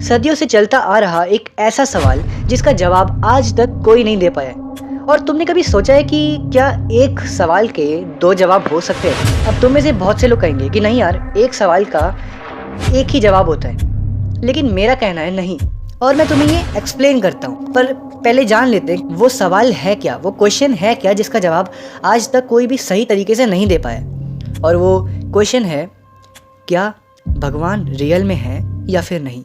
सदियों से चलता आ रहा एक ऐसा सवाल जिसका जवाब आज तक कोई नहीं दे पाया है। और तुमने कभी सोचा है कि क्या एक सवाल के दो जवाब हो सकते हैं? अब तुम में से बहुत से लोग कहेंगे कि नहीं यार, एक सवाल का एक ही जवाब होता है, लेकिन मेरा कहना है नहीं। और मैं तुम्हें ये एक्सप्लेन करता हूँ, पर पहले जान लेते हैं वो सवाल है क्या, वो क्वेश्चन है क्या जिसका जवाब आज तक कोई भी सही तरीके से नहीं दे पाया। और वो क्वेश्चन है, क्या भगवान रियल में है या फिर नहीं।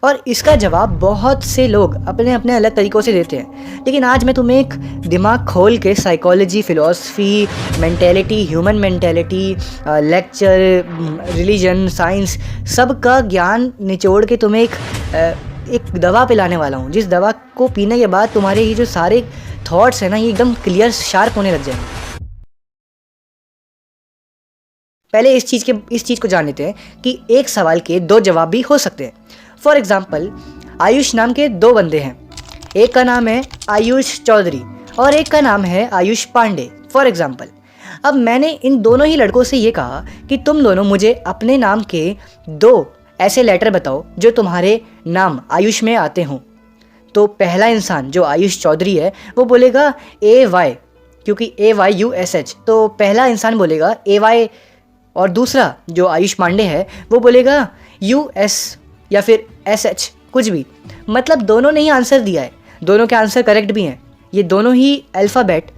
और इसका जवाब बहुत से लोग अपने अपने अलग तरीक़ों से देते हैं, लेकिन आज मैं तुम्हें एक दिमाग खोल के psychology, philosophy, mentality, human mentality, lecture, religion, science, सब का ज्ञान निचोड़ के तुम्हें एक दवा पिलाने वाला हूँ, जिस दवा को पीने के बाद तुम्हारे ये जो सारे थॉट्स हैं ना, ये एकदम क्लियर, शार्प होने लग जाएंगे। पहले इस चीज़ को जान लेते हैं कि एक सवाल के दो जवाब भी हो सकते हैं। फॉर एग्जाम्पल, आयुष नाम के दो बंदे हैं, एक का नाम है आयुष चौधरी और एक का नाम है आयुष पांडे, फॉर एग्जाम्पल। अब मैंने इन दोनों ही लड़कों से ये कहा कि तुम दोनों मुझे अपने नाम के दो ऐसे लेटर बताओ जो तुम्हारे नाम आयुष में आते हों। तो पहला इंसान जो आयुष चौधरी है वो बोलेगा AY, क्योंकि AYUSH, तो पहला इंसान बोलेगा AY। और दूसरा जो आयुष पांडे है वो बोलेगा US या फिर SH, कुछ भी। मतलब दोनों ने ही आंसर दिया है, दोनों के आंसर करेक्ट भी हैं। ये दोनों ही अल्फ़ाबेट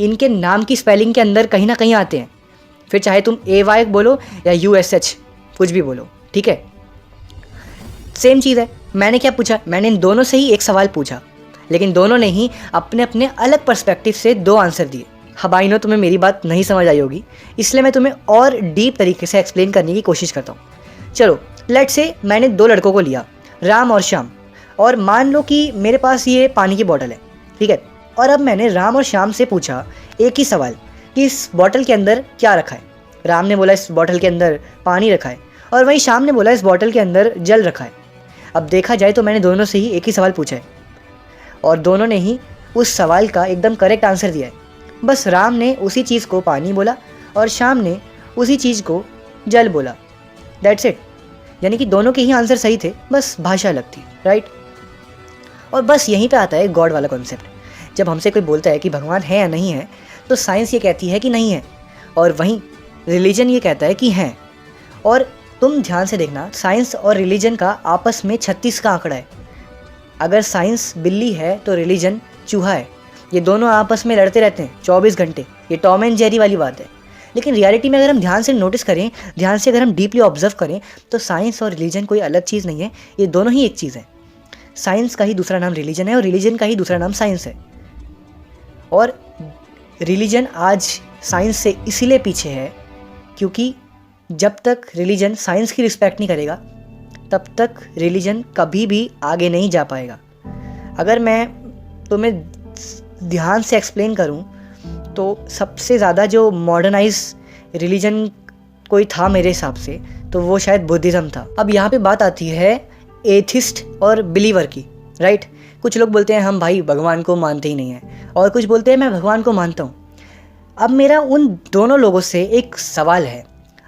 इनके नाम की स्पेलिंग के अंदर कहीं ना कहीं आते हैं, फिर चाहे तुम AY बोलो या USH, कुछ भी बोलो, ठीक है। सेम चीज़ है। मैंने क्या पूछा, मैंने इन दोनों से ही एक सवाल पूछा, लेकिन दोनों ने ही अपने अपने अलग पर्सपेक्टिव से दो आंसर दिए। हाँ भाई, नो तुम्हें मेरी बात नहीं समझ आई होगी, इसलिए मैं तुम्हें और डीप तरीके से एक्सप्लेन करने की कोशिश करता हूँ। चलो, लेट्स से मैंने दो लड़कों को लिया, राम और श्याम, और मान लो कि मेरे पास ये पानी की बोतल है, ठीक है। और अब मैंने राम और श्याम से पूछा एक ही सवाल कि इस बोतल के अंदर क्या रखा है। राम ने बोला इस बोतल के अंदर पानी रखा है, और वहीं श्याम ने बोला इस बोतल के अंदर जल रखा है। अब देखा जाए तो मैंने दोनों से ही एक ही सवाल पूछा है और दोनों ने ही उस सवाल का एकदम करेक्ट आंसर दिया है। बस राम ने उसी चीज़ को पानी बोला और श्याम ने उसी चीज़ को जल बोला, दैट्स इट। यानी कि दोनों के ही आंसर सही थे, बस भाषा अलग थी, राइट। और बस यहीं पे आता है गॉड वाला कॉन्सेप्ट। जब हमसे कोई बोलता है कि भगवान है या नहीं है, तो साइंस ये कहती है कि नहीं है, और वहीं रिलीजन ये कहता है कि है। और तुम ध्यान से देखना, साइंस और रिलीजन का आपस में 36 का आंकड़ा है। अगर साइंस बिल्ली है तो रिलीजन चूहा है। ये दोनों आपस में लड़ते रहते हैं 24 घंटे। ये टॉम एंड जेरी वाली बात है। लेकिन रियलिटी में अगर हम ध्यान से नोटिस करें, ध्यान से अगर हम डीपली ऑब्जर्व करें, तो साइंस और रिलीजन कोई अलग चीज़ नहीं है, ये दोनों ही एक चीज़ है। साइंस का ही दूसरा नाम रिलीजन है और रिलीजन का ही दूसरा नाम साइंस है। और रिलीजन आज साइंस से इसीलिए पीछे है क्योंकि जब तक रिलीजन साइंस की रिस्पेक्ट नहीं करेगा, तब तक रिलीजन कभी भी आगे नहीं जा पाएगा। अगर मैं तुम्हें ध्यान से एक्सप्लेन करूं तो सबसे ज़्यादा जो मॉडर्नाइज रिलीजन कोई था मेरे हिसाब से, तो वो शायद बुद्धिज़्म था। अब यहाँ पे बात आती है एथिस्ट और बिलीवर की, राइट। कुछ लोग बोलते हैं हम भाई भगवान को मानते ही नहीं हैं, और कुछ बोलते हैं मैं भगवान को मानता हूँ। अब मेरा उन दोनों लोगों से एक सवाल है,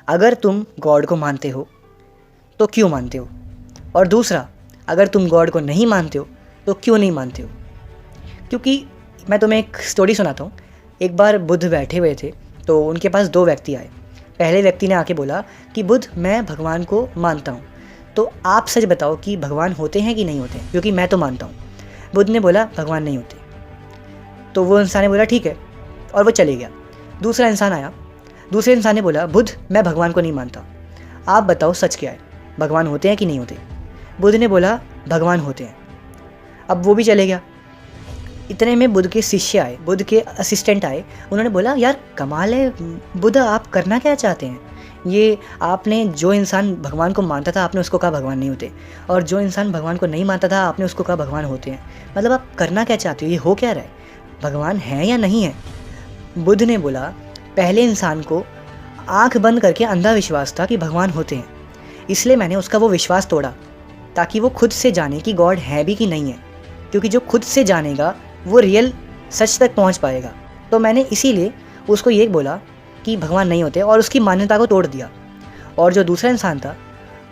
अगर तुम गॉड को मानते हो तो क्यों मानते हो, और दूसरा, अगर तुम गॉड को नहीं मानते हो तो क्यों नहीं मानते हो। क्योंकि मैं तुम्हें एक स्टोरी सुनाता हूँ। एक बार बुद्ध बैठे हुए थे, तो उनके पास दो व्यक्ति आए। पहले व्यक्ति ने आके बोला कि बुद्ध, मैं भगवान को मानता हूँ, तो आप सच बताओ कि भगवान होते हैं कि नहीं होते, क्योंकि मैं तो मानता हूँ। बुद्ध ने बोला भगवान नहीं होते। तो वो इंसान ने बोला ठीक है, और वो चले गया। दूसरा इंसान आया, दूसरे इंसान ने बोला बुद्ध, मैं भगवान को नहीं मानता, आप बताओ सच क्या है, भगवान होते हैं कि नहीं होते। बुद्ध ने बोला भगवान होते हैं। अब वो भी चले गया। इतने में बुद्ध के शिष्य आए, बुद्ध के असिस्टेंट आए। उन्होंने बोला यार कमाल है बुद्ध, आप करना क्या चाहते हैं। ये आपने जो इंसान भगवान को मानता था आपने उसको कहा भगवान नहीं होते, और जो इंसान भगवान को नहीं मानता था आपने उसको कहा भगवान होते हैं। मतलब आप करना क्या चाहते हो, ये हो क्या रहा है, भगवान है या नहीं है। बुद्ध ने बोला पहले इंसान को आंख बंद करके अंधा विश्वास था कि भगवान होते हैं, इसलिए मैंने उसका वो विश्वास तोड़ा ताकि वो खुद से जाने कि गॉड है भी कि नहीं है, क्योंकि जो खुद से जानेगा वो रियल सच तक पहुंच पाएगा। तो मैंने इसीलिए उसको ये बोला कि भगवान नहीं होते और उसकी मान्यता को तोड़ दिया। और जो दूसरा इंसान था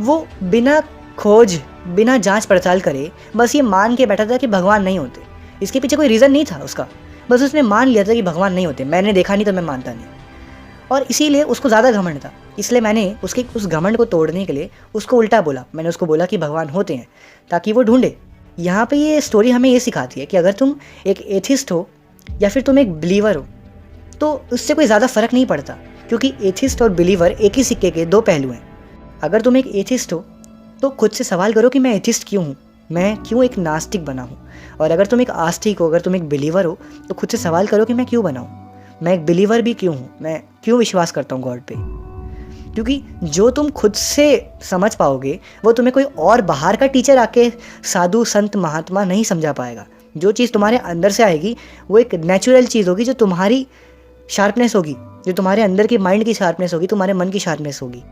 वो बिना खोज बिना जांच पड़ताल करे बस ये मान के बैठा था कि भगवान नहीं होते। इसके पीछे कोई रीज़न नहीं था उसका, बस उसने मान लिया था कि भगवान नहीं होते, मैंने देखा नहीं तो मैं मानता नहीं। और इसीलिए उसको ज़्यादा घमंड था, इसलिए मैंने उसके उस घमंड को तोड़ने के लिए उसको उल्टा बोला। मैंने उसको बोला कि भगवान होते हैं ताकि वो ढूंढे। यहाँ पे ये स्टोरी हमें ये सिखाती है कि अगर तुम एक एथिस्ट हो या फिर तुम एक बिलीवर हो तो उससे कोई ज़्यादा फ़र्क नहीं पड़ता, क्योंकि एथिस्ट और बिलीवर एक ही सिक्के के दो पहलू हैं। अगर तुम एक एथिस्ट हो तो खुद से सवाल करो कि मैं एथिस्ट क्यों हूँ, मैं क्यों एक नास्तिक बना हूँ। और अगर तुम एक आस्तिक हो, अगर तुम एक बिलीवर हो तो खुद से सवाल करो कि मैं क्यों बना हूँ, मैं एक बिलीवर भी क्यों हूँ, मैं क्यों विश्वास करता हूँ गॉड पे। क्योंकि जो तुम खुद से समझ पाओगे वो तुम्हें कोई और बाहर का टीचर आके, साधु संत महात्मा नहीं समझा पाएगा। जो चीज़ तुम्हारे अंदर से आएगी वो एक नेचुरल चीज़ होगी, जो तुम्हारी शार्पनेस होगी, जो तुम्हारे अंदर की माइंड की शार्पनेस होगी, तुम्हारे मन की शार्पनेस होगी।